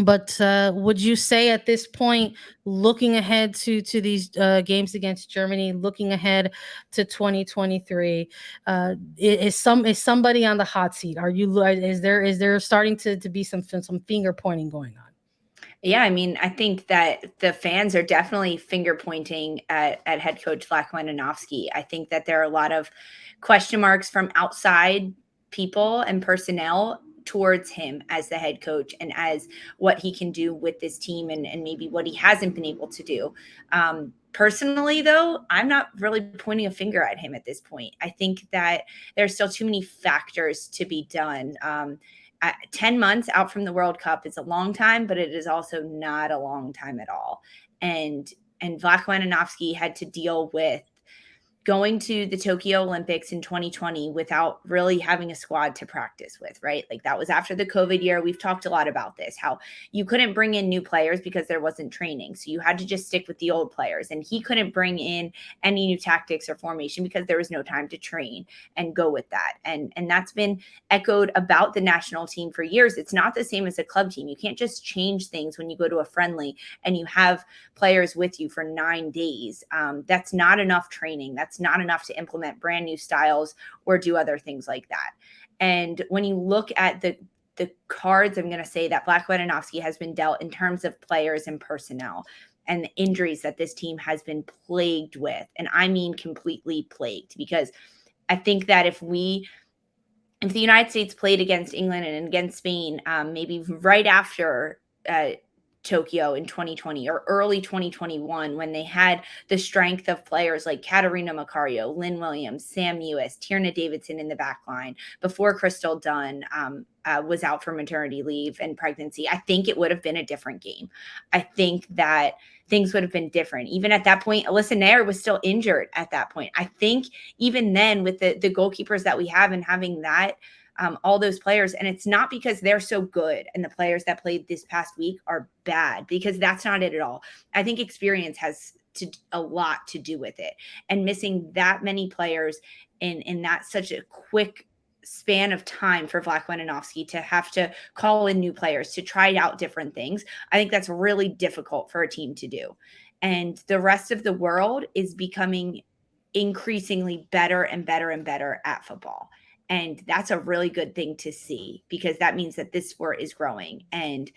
But would you say at this point, looking ahead to these games against Germany, looking ahead to 2023, is somebody on the hot seat? Are you is there starting to be some finger pointing going on? Yeah, I mean, I think that the fans are definitely finger pointing at head coach Vlatko Andonovski. I think that there are a lot of question marks from outside people and personnel towards him as the head coach and as what he can do with this team and maybe what he hasn't been able to do. Personally, though, I'm not really pointing a finger at him at this point. I think that there's still too many factors to be done. 10 months out from the World Cup is a long time, but it is also not a long time at all. And Vlatko Andonovski had to deal with going to the Tokyo Olympics in 2020 without really having a squad to practice with, right? Like that was after the COVID year. We've talked a lot about this, how you couldn't bring in new players because there wasn't training. So you had to just stick with the old players. And he couldn't bring in any new tactics or formation because there was no time to train and go with that. And that's been echoed about the national team for years. It's not the same as a club team. You can't just change things when you go to a friendly and you have players with you for 9 days. That's not enough training. That's not enough to implement brand new styles or do other things like that. And when you look at the cards, I'm going to say that Vlatko Andonovski has been dealt in terms of players and personnel and the injuries that this team has been plagued with. And I mean completely plagued, because I think that if the United States played against England and against Spain, maybe right after Tokyo in 2020 or early 2021, when they had the strength of players like Katarina Macario, Lynn Williams, Sam Ewis, Tierna Davidson in the back line, before Crystal Dunn was out for maternity leave and pregnancy, I think it would have been a different game. I think that things would have been different. Even at that point, Alyssa Nair was still injured at that point. I think even then, with the goalkeepers that we have and having that, all those players. And it's not because they're so good and the players that played this past week are bad, because that's not it at all. I think experience has a lot to do with it. And missing that many players in that such a quick span of time for Vlatko Andonovski to have to call in new players, to try out different things, I think that's really difficult for a team to do. And the rest of the world is becoming increasingly better and better and better at football. And that's a really good thing to see, because that means that this sport is growing. And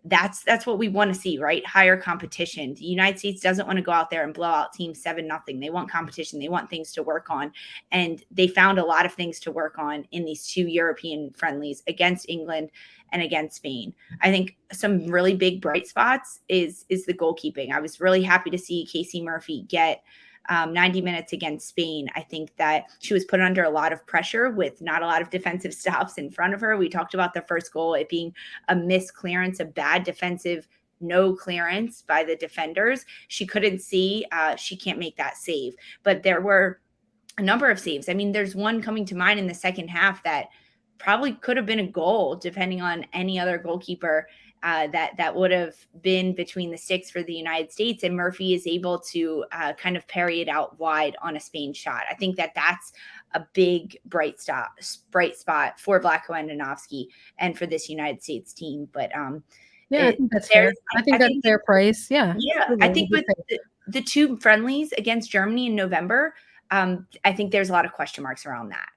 that's what we want to see, right? Higher competition. The United States doesn't want to go out there and blow out teams 7-0. They want competition. They want things to work on. And they found a lot of things to work on in these 2 European friendlies against England and against Spain. I think some really big bright spots is the goalkeeping. I was really happy to see Casey Murphy get 90 minutes against Spain. I think that she was put under a lot of pressure with not a lot of defensive stops in front of her. We talked about the first goal, it being a missed clearance, a bad defensive no clearance by the defenders. She couldn't see, she can't make that save. But there were a number of saves. I mean, there's one coming to mind in the second half that probably could have been a goal, depending on any other goalkeeper that would have been between the sticks for the United States. And Murphy is able to kind of parry it out wide on a Spain shot. I think that that's a big bright spot for Vlatko Andonovski and for this United States team. But Yeah, I think that's fair. I think that's fair price. Yeah. Yeah. I think with the 2 friendlies against Germany in November, I think there's a lot of question marks around that,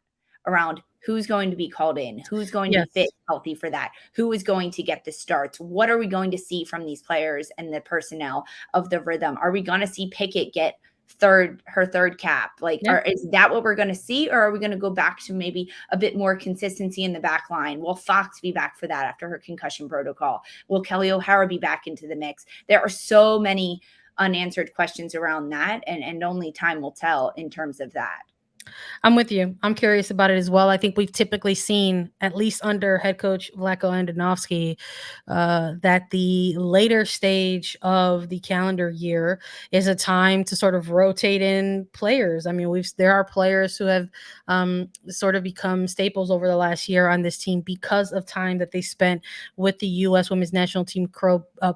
around who's going to be called in, who's going to be fit, healthy for that, who is going to get the starts, what are we going to see from these players and the personnel of the rhythm? Are we going to see Pickett get her third cap? Like, is that what we're going to see? Or are we going to go back to maybe a bit more consistency in the back line? Will Fox be back for that after her concussion protocol? Will Kelly O'Hara be back into the mix? There are so many unanswered questions around that, and only time will tell in terms of that. I'm with you. I'm curious about it as well. I think we've typically seen, at least under head coach Vlatko Andonovski, that the later stage of the calendar year is a time to sort of rotate in players. I mean, there are players who have sort of become staples over the last year on this team because of time that they spent with the U.S. Women's National Team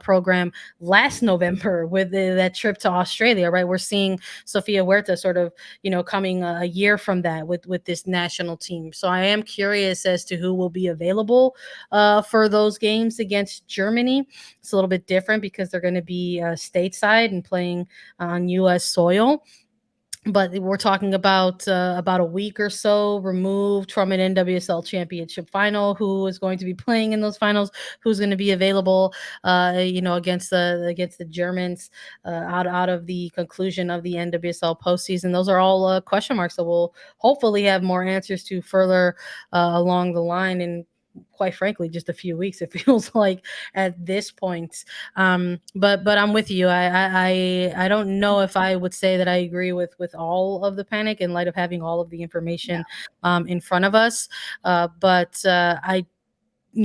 program last November with that trip to Australia, right? We're seeing Sofia Huerta sort of, coming a year from that with this national team. So I am curious as to who will be available for those games against Germany. It's a little bit different because they're going to be stateside and playing on U.S. soil, but we're talking about a week or so removed from an NWSL championship final. Who is going to be playing in those finals? Who's going to be available? Against the Germans out of the conclusion of the NWSL postseason. Those are all question marks that we'll hopefully have more answers to further along the line. And quite frankly, just a few weeks, it feels like at this point. But I'm with you. I don't know if I would say that I agree with all of the panic in light of having all of the information in front of us. But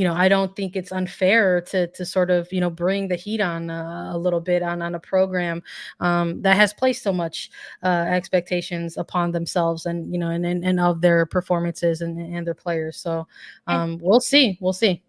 I don't think it's unfair to sort of bring the heat on a little bit on a program that has placed so much expectations upon themselves, and and of their performances and their players. So And we'll see.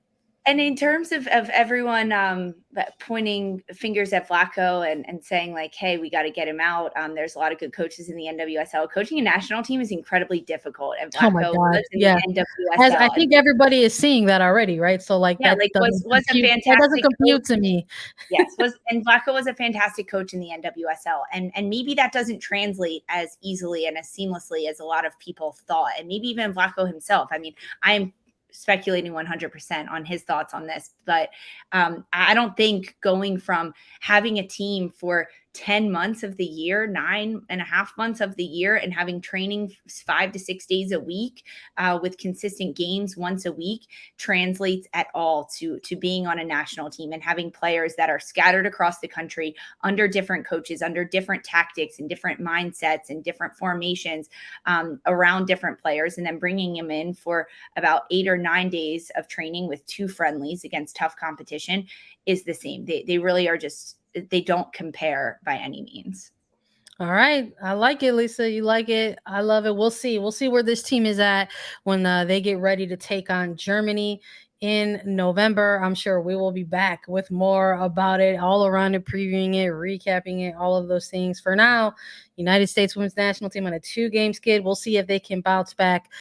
And in terms of everyone pointing fingers at Vlatko and saying like, hey, we got to get him out. There's a lot of good coaches in the NWSL. Coaching a national team is incredibly difficult. And Oh my Vlatko God. was in Yeah. the As I NWSL. think everybody is seeing that already, right? So like Yeah, like was a that doesn't fantastic compute coach. to me. Yes, and Vlatko was a fantastic coach in the NWSL, and maybe that doesn't translate as easily and as seamlessly as a lot of people thought, and maybe even Vlatko himself. I mean, I'm speculating 100% on his thoughts on this, but I don't think going from having a team for 10 months of the year, 9.5 months of the year, and having training 5 to 6 days a week with consistent games once a week translates at all to being on a national team and having players that are scattered across the country under different coaches, under different tactics and different mindsets and different formations around different players, and then bringing them in for about 8 or 9 days of training with 2 friendlies against tough competition is the same. They really are just, they don't compare by any means. All right. I like it, Lisa. You like it. I love it. We'll see. We'll see where this team is at when they get ready to take on Germany in November. I'm sure we will be back with more about it, all around it, previewing it, recapping it, all of those things. For now, United States women's national team on a 2-game skid. We'll see if they can bounce back